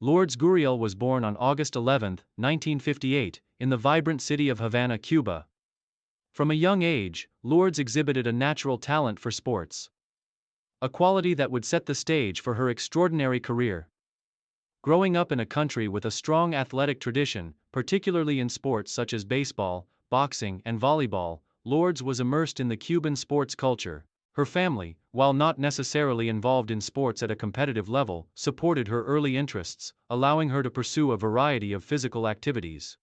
Lourdes Gourriel was born on August 11, 1958, in the vibrant city of Havana, Cuba. From a young age, Lourdes exhibited a natural talent for sports, a quality that would set the stage for her extraordinary career. Growing up in a country with a strong athletic tradition, particularly in sports such as baseball, boxing, and volleyball, Lourdes was immersed in the Cuban sports culture. Her family, while not necessarily involved in sports at a competitive level, supported her early interests, allowing her to pursue a variety of physical activities.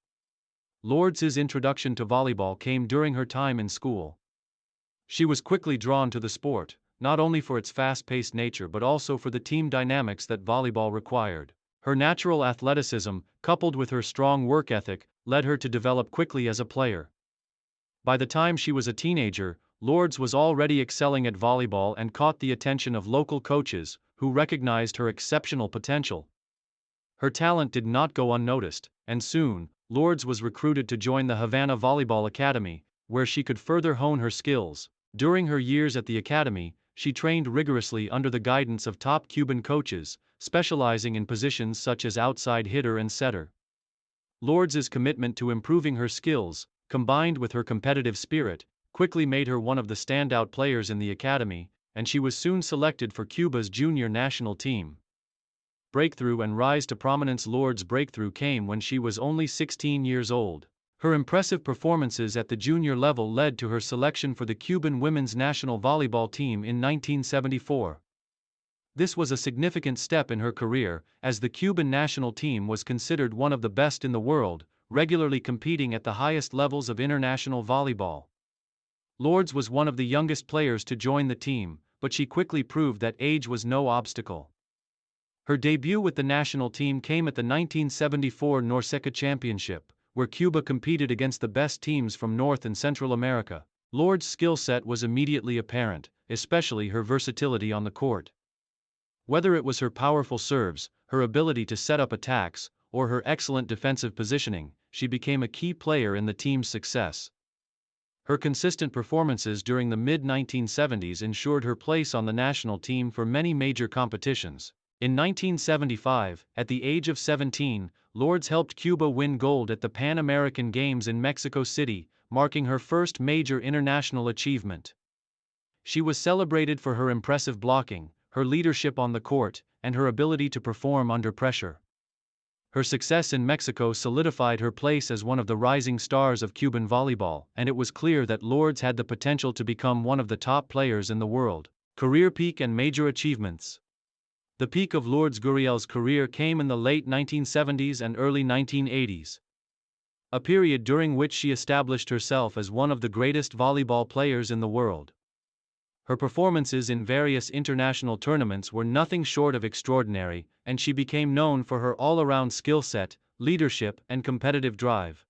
Lourdes's introduction to volleyball came during her time in school. She was quickly drawn to the sport, not only for its fast-paced nature but also for the team dynamics that volleyball required. Her natural athleticism, coupled with her strong work ethic, led her to develop quickly as a player. By the time she was a teenager, Lourdes was already excelling at volleyball and caught the attention of local coaches, who recognized her exceptional potential. Her talent did not go unnoticed, and soon, Lourdes was recruited to join the Havana Volleyball Academy, where she could further hone her skills. During her years at the academy, she trained rigorously under the guidance of top Cuban coaches, specializing in positions such as outside hitter and setter. Lourdes's commitment to improving her skills, combined with her competitive spirit, quickly made her one of the standout players in the academy, and she was soon selected for Cuba's junior national team. Breakthrough and rise to prominence. Lourdes' breakthrough came when she was only 16 years old. Her impressive performances at the junior level led to her selection for the Cuban women's national volleyball team in 1974. This was a significant step in her career, as the Cuban national team was considered one of the best in the world, regularly competing at the highest levels of international volleyball. Lourdes was one of the youngest players to join the team, but she quickly proved that age was no obstacle. Her debut with the national team came at the 1974 Norseca Championship, where Cuba competed against the best teams from North and Central America. Lourdes' skill set was immediately apparent, especially her versatility on the court. Whether it was her powerful serves, her ability to set up attacks, or her excellent defensive positioning, she became a key player in the team's success. Her consistent performances during the mid-1970s ensured her place on the national team for many major competitions. In 1975, at the age of 17, Lourdes helped Cuba win gold at the Pan American Games in Mexico City, marking her first major international achievement. She was celebrated for her impressive blocking, her leadership on the court, and her ability to perform under pressure. Her success in Mexico solidified her place as one of the rising stars of Cuban volleyball, and it was clear that Lourdes had the potential to become one of the top players in the world. Career peak and major achievements. The peak of Lourdes Gourriel's career came in the late 1970s and early 1980s. A period during which she established herself as one of the greatest volleyball players in the world. Her performances in various international tournaments were nothing short of extraordinary, and she became known for her all-around skill set, leadership, and competitive drive.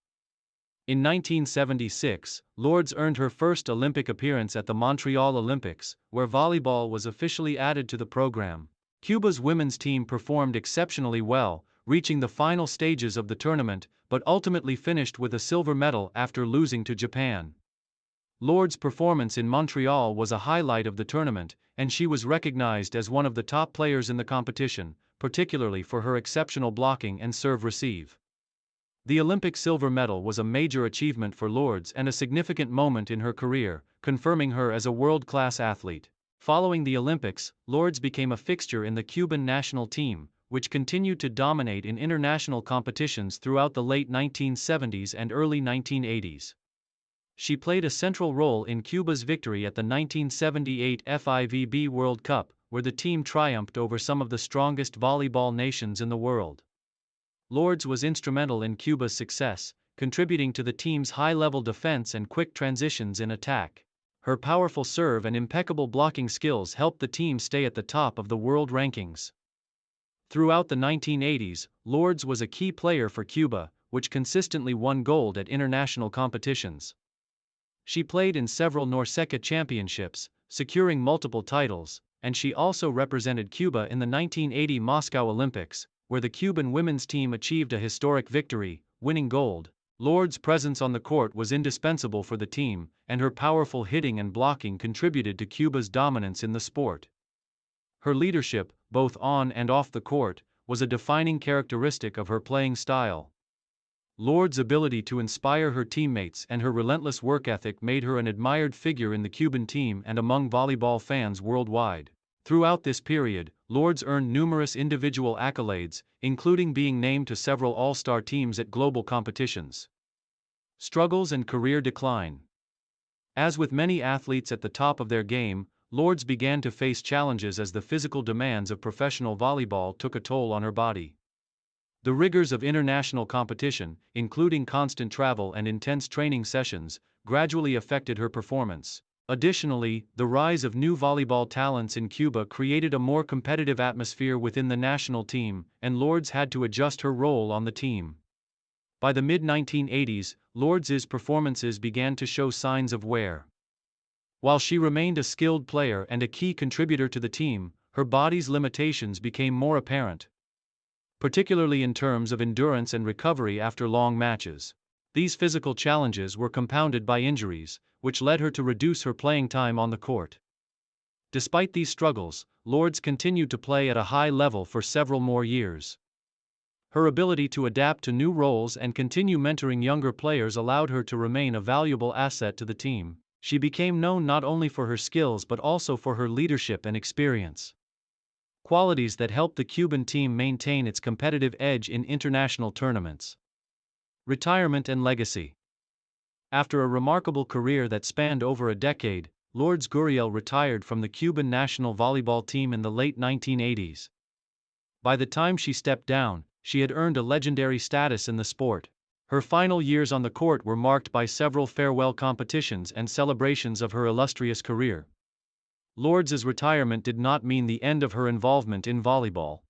In 1976, Lourdes earned her first Olympic appearance at the Montreal Olympics, where volleyball was officially added to the program. Cuba's women's team performed exceptionally well, reaching the final stages of the tournament, but ultimately finished with a silver medal after losing to Japan. Lourdes' performance in Montreal was a highlight of the tournament, and she was recognized as one of the top players in the competition, particularly for her exceptional blocking and serve-receive. The Olympic silver medal was a major achievement for Lourdes and a significant moment in her career, confirming her as a world-class athlete. Following the Olympics, Lourdes became a fixture in the Cuban national team, which continued to dominate in international competitions throughout the late 1970s and early 1980s. She played a central role in Cuba's victory at the 1978 FIVB World Cup, where the team triumphed over some of the strongest volleyball nations in the world. Lourdes was instrumental in Cuba's success, contributing to the team's high-level defense and quick transitions in attack. Her powerful serve and impeccable blocking skills helped the team stay at the top of the world rankings. Throughout the 1980s, Lourdes was a key player for Cuba, which consistently won gold at international competitions. She played in several Norseca championships, securing multiple titles, and she also represented Cuba in the 1980 Moscow Olympics, where the Cuban women's team achieved a historic victory, winning gold. Lourdes' presence on the court was indispensable for the team, and her powerful hitting and blocking contributed to Cuba's dominance in the sport. Her leadership, both on and off the court, was a defining characteristic of her playing style. Lourdes' ability to inspire her teammates and her relentless work ethic made her an admired figure in the Cuban team and among volleyball fans worldwide. Throughout this period, Lourdes earned numerous individual accolades, including being named to several all-star teams at global competitions. Struggles and career decline. As with many athletes at the top of their game, Lourdes began to face challenges as the physical demands of professional volleyball took a toll on her body. The rigors of international competition, including constant travel and intense training sessions, gradually affected her performance. Additionally, the rise of new volleyball talents in Cuba created a more competitive atmosphere within the national team, and Lourdes had to adjust her role on the team. By the mid-1980s, Lourdes' performances began to show signs of wear. While she remained a skilled player and a key contributor to the team, her body's limitations became more apparent, particularly in terms of endurance and recovery after long matches. These physical challenges were compounded by injuries, which led her to reduce her playing time on the court. Despite these struggles, Lourdes continued to play at a high level for several more years. Her ability to adapt to new roles and continue mentoring younger players allowed her to remain a valuable asset to the team. She became known not only for her skills but also for her leadership and experience, qualities that helped the Cuban team maintain its competitive edge in international tournaments. Retirement and legacy. After a remarkable career that spanned over a decade, Lourdes Gourriel retired from the Cuban national volleyball team in the late 1980s. By the time she stepped down, she had earned a legendary status in the sport. Her final years on the court were marked by several farewell competitions and celebrations of her illustrious career. Lourdes' retirement did not mean the end of her involvement in volleyball.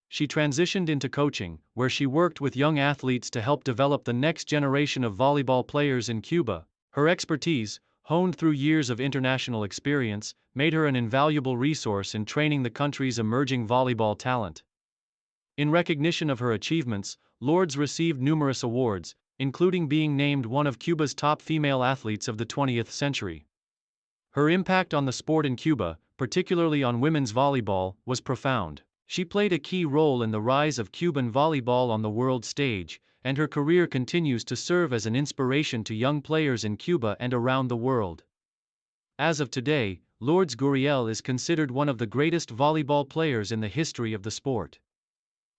She transitioned into coaching, where she worked with young athletes to help develop the next generation of volleyball players in Cuba. Her expertise, honed through years of international experience, made her an invaluable resource in training the country's emerging volleyball talent. In recognition of her achievements, Lourdes received numerous awards, including being named one of Cuba's top female athletes of the 20th century. Her impact on the sport in Cuba, particularly on women's volleyball, was profound. She played a key role in the rise of Cuban volleyball on the world stage, and her career continues to serve as an inspiration to young players in Cuba and around the world. As of today, Lourdes Gourriel is considered one of the greatest volleyball players in the history of the sport.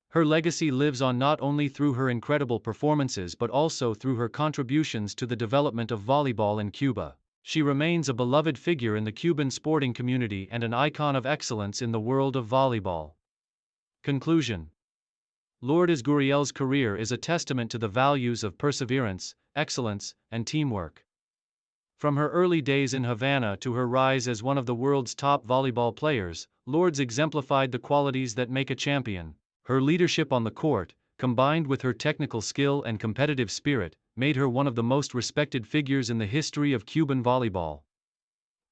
Her legacy lives on not only through her incredible performances but also through her contributions to the development of volleyball in Cuba. She remains a beloved figure in the Cuban sporting community and an icon of excellence in the world of volleyball. Conclusion. Lourdes Gourriel's career is a testament to the values of perseverance, excellence, and teamwork. From her early days in Havana to her rise as one of the world's top volleyball players, Lourdes exemplified the qualities that make a champion. Her leadership on the court, combined with her technical skill and competitive spirit, made her one of the most respected figures in the history of Cuban volleyball.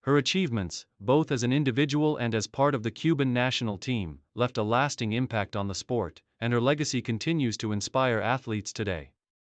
Her achievements, both as an individual and as part of the Cuban national team, left a lasting impact on the sport, and her legacy continues to inspire athletes today.